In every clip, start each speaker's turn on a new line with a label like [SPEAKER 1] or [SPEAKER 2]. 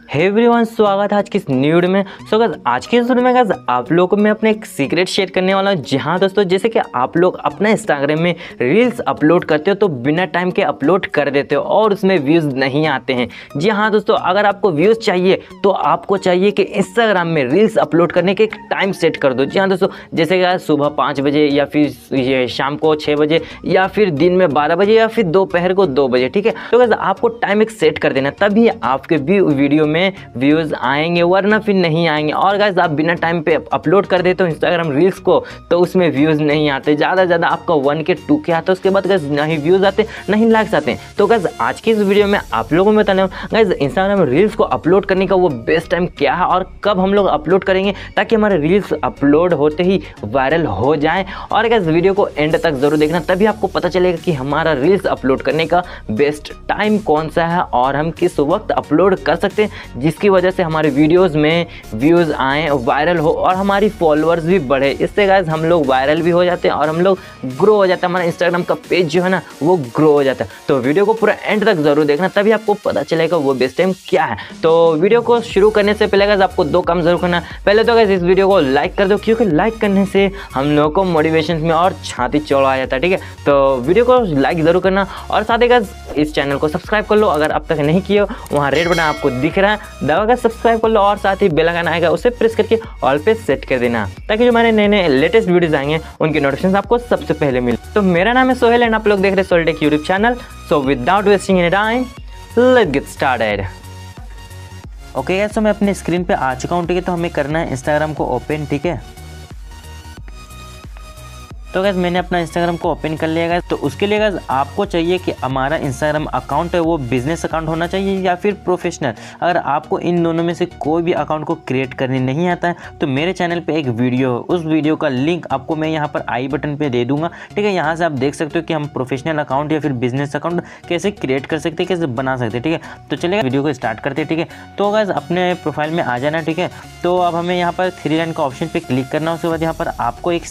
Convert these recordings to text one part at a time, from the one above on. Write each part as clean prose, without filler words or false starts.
[SPEAKER 1] Hey everyone, स्वागत है आज की इस न्यू वीडियो में। सो गाइस, आज की इस वीडियो में गाइस आप लोगों को मैं अपने एक सीक्रेट शेयर करने वाला हूँ। जी हाँ दोस्तों, जैसे कि आप लोग अपना इंस्टाग्राम में रील्स अपलोड करते हो तो बिना टाइम के अपलोड कर देते हो और उसमें व्यूज़ नहीं आते हैं। जी हाँ दोस्तों, अगर आपको व्यूज़ चाहिए तो आपको चाहिए कि इंस्टाग्राम में रील्स अपलोड करने के एक टाइम सेट कर दो। जी हाँ दोस्तों, जैसे कि सुबह 5 बजे या फिर ये शाम को 6 बजे या फिर दिन में 12 बजे या फिर दोपहर को 2 बजे, ठीक है। तो गाइस आपको टाइम एक सेट कर देना, तभी आपके वीडियो में व्यूज आएंगे, वरना फिर नहीं आएंगे। और गाइस आप बिना टाइम पे अपलोड कर देते हो इंस्टाग्राम रील्स को तो उसमें व्यूज नहीं आते, ज़्यादा ज़्यादा आपका 1K 2K आता है। उसके बाद गाइस नहीं व्यूज आते, नहीं लाइक्स आते हैं। तो गाइस आज की इस वीडियो में आप लोगों को बताने गाइस इंस्टाग्राम रील्स को अपलोड करने का वो बेस्ट टाइम क्या है और कब हम लोग अपलोड करेंगे ताकि हमारे रील्स अपलोड होते ही वायरल हो जाए। और गाइस वीडियो को एंड तक जरूर देखना, तभी आपको पता चलेगा कि हमारा रील्स अपलोड करने का बेस्ट टाइम कौन सा है और हम किस वक्त अपलोड कर सकते हैं जिसकी वजह से हमारे वीडियोस में व्यूज़ आएँ, वायरल हो और हमारी फॉलोअर्स भी बढ़े। इससे गाइस हम लोग वायरल भी हो जाते हैं और हम लोग ग्रो हो जाते हैं, हमारा इंस्टाग्राम का पेज जो है ना वो ग्रो हो जाता है। तो वीडियो को पूरा एंड तक जरूर देखना, तभी आपको पता चलेगा वो बेस्ट टाइम क्या है। तो वीडियो को शुरू करने से पहले गाइस आपको 2 काम जरूर करना। पहले तो गाइस इस वीडियो को लाइक कर दो, क्योंकि लाइक करने से हम लोगों को मोटिवेशन में और छाती चौड़ा आ जाता है, ठीक है। तो वीडियो को लाइक जरूर करना और साथ ही गाइस इस चैनल को सब्सक्राइब कर लो अगर अब तक नहीं किया। वहाँ रेड बटन आपको दिख रहा है, दबाकर सब्सक्राइब कर लो और साथ ही बेल आइकन आएगा उसे प्रेस करके ऑल पे सेट कर देना, ताकि जो हमारे नए नए लेटेस्ट वीडियोस आएंगे उनकी नोटिफिकेशन आपको सबसे पहले मिले। तो मेरा नाम है सोहेल एंड आप लोग देख रहे हैं Sohail take YouTube channel. So without wasting any time let's get started. Okay guys, तो मैं अपने स्क्रीन पे आ चुका हूँ, ठीक है। तो हमें करना है इंस्टाग्राम को ओपन, ठीक है। तो गाइस मैंने अपना इंस्टाग्राम को ओपन कर लिया गाइस। तो उसके लिए गाइस आपको चाहिए कि हमारा इंस्टाग्राम अकाउंट है वो बिजनेस अकाउंट होना चाहिए या फिर प्रोफेशनल। अगर आपको इन दोनों में से कोई भी अकाउंट को क्रिएट करने नहीं आता है तो मेरे चैनल पे एक वीडियो है, उस वीडियो का लिंक आपको मैं यहाँ पर आई बटन पे दे दूंगा, ठीक है। यहाँ से आप देख सकते हो कि हम प्रोफेशनल अकाउंट या फिर बिजनेस अकाउंट कैसे क्रिएट कर सकते हैं, कैसे बना सकते हैं, ठीक है। तो चलिए वीडियो को स्टार्ट करते हैं, ठीक है। तो गाइस अपने प्रोफाइल में आ जाना, ठीक है। तो अब हमें यहाँ पर 3 लाइन का ऑप्शन पे क्लिक करना, उसके बाद यहाँ पर आपको एक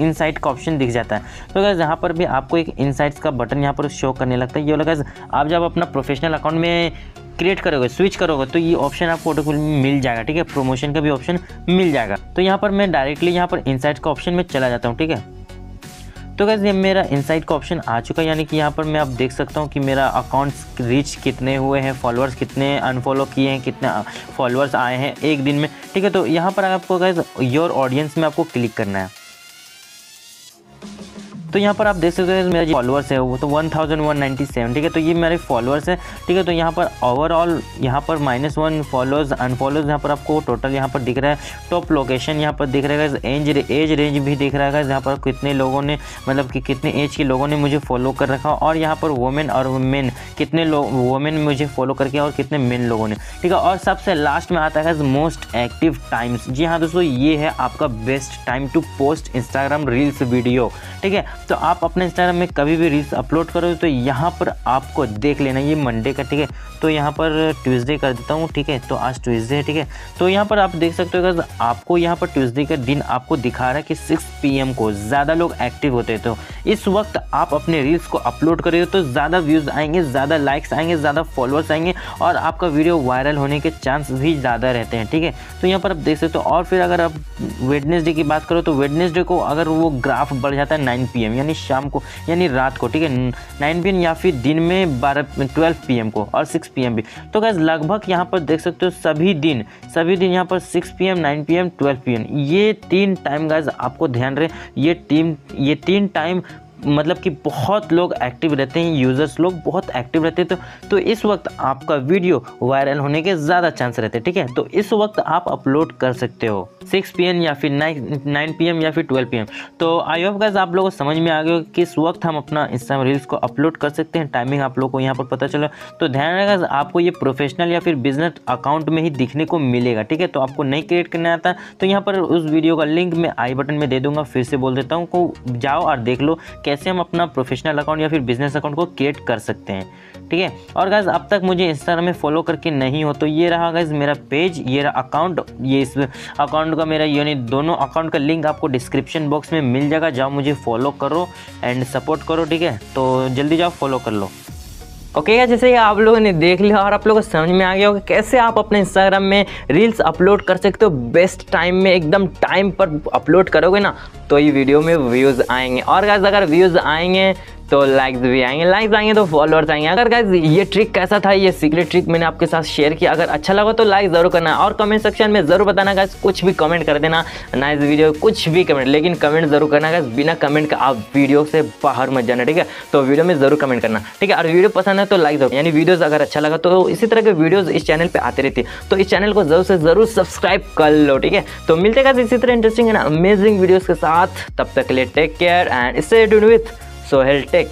[SPEAKER 1] इनसाइट का ऑप्शन दिख जाता है। तो गाइस यहाँ पर भी आपको एक इनसाइट्स का बटन यहाँ पर शो करने लगता है। ये वाला गाइस आप जब अपना प्रोफेशनल अकाउंट में क्रिएट करोगे, स्विच करोगे तो ये ऑप्शन आपको ऑटोमेटिकली मिल जाएगा, ठीक है। प्रमोशन का भी ऑप्शन मिल जाएगा। तो यहाँ पर मैं डायरेक्टली यहाँ पर इनसाइट्स का ऑप्शन में चला जाता हूँ, ठीक है। तो गाइस ये मेरा इनसाइट का ऑप्शन आ चुका है, यानी कि यहाँ पर मैं आप देख सकता हूँ कि मेरा अकाउंट्स रीच कितने हुए हैं, फॉलोअर्स कितने अनफॉलो किए हैं, कितने फॉलोअर्स आए हैं एक दिन में, ठीक है। तो यहाँ पर आपको गाइस योर ऑडियंस में आपको क्लिक करना है। तो यहाँ पर आप देख सकते हैं मेरा जो फॉलोअर्स है वो तो 1197, ठीक है। तो ये मेरे फॉलोअर्स है, ठीक है। तो यहाँ पर ओवरऑल यहाँ पर -1 फॉलोअर्स अनफॉलोअर्स यहाँ पर आपको टोटल यहाँ पर दिख रहा है। टॉप लोकेशन यहाँ पर दिख रहा है, एज रेंज भी दिख रहा है यहाँ पर कितने लोगों ने, मतलब कि कितने एज के लोगों ने मुझे फॉलो कर रखा, और यहाँ पर वुमेन और मेन कितने लोग वुमेन मुझे फॉलो करके और कितने मेन लोगों ने, ठीक है। और सबसे लास्ट में आता है मोस्ट एक्टिव टाइम्स। जी हाँ दोस्तों, ये है आपका best time to post Instagram reels video, ठीक है। तो आप अपने इंस्टाग्राम में कभी भी रील्स अपलोड करो तो यहाँ पर आपको देख लेना, ये मंडे का, ठीक है। तो यहाँ पर ट्यूसडे कर देता हूँ, ठीक है। तो आज ट्यूसडे है, ठीक है। तो यहाँ पर आप देख सकते हो कि आपको यहाँ पर ट्यूसडे का दिन आपको दिखा रहा है कि 6 PM को ज़्यादा लोग एक्टिव होते हैं। तो इस वक्त आप अपने रील्स को अपलोड करें तो ज़्यादा व्यूज़ आएंगे, ज़्यादा लाइक्स आएंगे, ज़्यादा फॉलोअर्स आएंगे और आपका वीडियो वायरल होने के चांस भी ज़्यादा रहते हैं, ठीक है। तो यहाँ पर आप देख सकते हो। और फिर अगर आप वेडनेसडे की बात करो तो वेडनेसडे को अगर वो ग्राफ बढ़ जाता है 9 PM यानी शाम को, यानी रात को, ठीक है, 9 PM या फिर दिन में 12 PM को और 6 PM भी। तो गाइस लगभग यहाँ पर देख सकते हो सभी दिन यहाँ पर 6 PM 9 PM 12 PM ये 3 टाइम गाइस आपको ध्यान रहे, ये 3 टाइम मतलब कि बहुत लोग एक्टिव रहते हैं, यूज़र्स लोग बहुत एक्टिव रहते हैं। तो इस वक्त आपका वीडियो वायरल होने के ज़्यादा चांस रहते हैं, ठीक है। तो इस वक्त आप अपलोड कर सकते हो 6 PM या फिर 9 PM या फिर 12 PM। तो आई होप गाइस आप लोगों को समझ में आ गया कि किस वक्त हम अपना इंस्टाग्राम रील्स को अपलोड कर सकते हैं। टाइमिंग आप लोगों को यहाँ पर पता चला। तो ध्यान रखिएगा आपको ये प्रोफेशनल या फिर बिजनेस अकाउंट में ही दिखने को मिलेगा, ठीक है। तो आपको नहीं क्रिएट करना आता तो यहाँ पर उस वीडियो का लिंक मैं आई बटन में दे दूँगा, फिर से बोल देता हूँ, को जाओ और देख लो कैसे हम अपना प्रोफेशनल अकाउंट या फिर बिजनेस अकाउंट को क्रिएट कर सकते हैं, ठीक है। और गाइस अब तक मुझे इंस्टाग्राम में फॉलो करके नहीं हो तो ये रहा गाइस मेरा पेज, ये रहा अकाउंट, ये इस अकाउंट का मेरा यानी दोनों अकाउंट का लिंक आपको डिस्क्रिप्शन बॉक्स में मिल जाएगा। जाओ मुझे फॉलो करो एंड सपोर्ट करो, ठीक है। तो जल्दी जाओ फॉलो कर लो।
[SPEAKER 2] ओके गाइस, जैसे आप लोगों ने देख लिया और आप लोगों को समझ में आ गया होगा कैसे आप अपने इंस्टाग्राम में रील्स अपलोड कर सकते हो बेस्ट टाइम में, एकदम टाइम पर अपलोड करोगे ना तो ये वीडियो में व्यूज़ आएंगे। और गाइस अगर व्यूज़ आएंगे तो लाइक्स भी आएंगे, लाइक्स आएंगे तो फॉलोअर्स आएंगे। अगर गाइस ये ट्रिक कैसा था, ये सीक्रेट ट्रिक मैंने आपके साथ शेयर किया, अगर अच्छा लगा तो लाइक ज़रूर करना और कमेंट सेक्शन में ज़रूर बताना गाइस, कुछ भी कमेंट कर देना, नाइस वीडियो कुछ भी कमेंट, लेकिन कमेंट ज़रूर करना गाइस, बिना कमेंट का आप वीडियो से बाहर मत जाना, ठीक है। तो वीडियो में ज़रूर कमेंट करना, ठीक है। और वीडियो पसंद है तो लाइक ज़रूर, यानी वीडियोज़ अगर अच्छा लगा तो इसी तरह के वीडियोज़ इस चैनल पर आते रहती है, तो इस चैनल को ज़रूर से ज़रूर सब्सक्राइब कर लो, ठीक है। तो मिलते गाइस इसी तरह इंटरेस्टिंग एंड अमेजिंग वीडियोज़ के साथ, तब तक के लिए take care and stay tuned with Sohail take.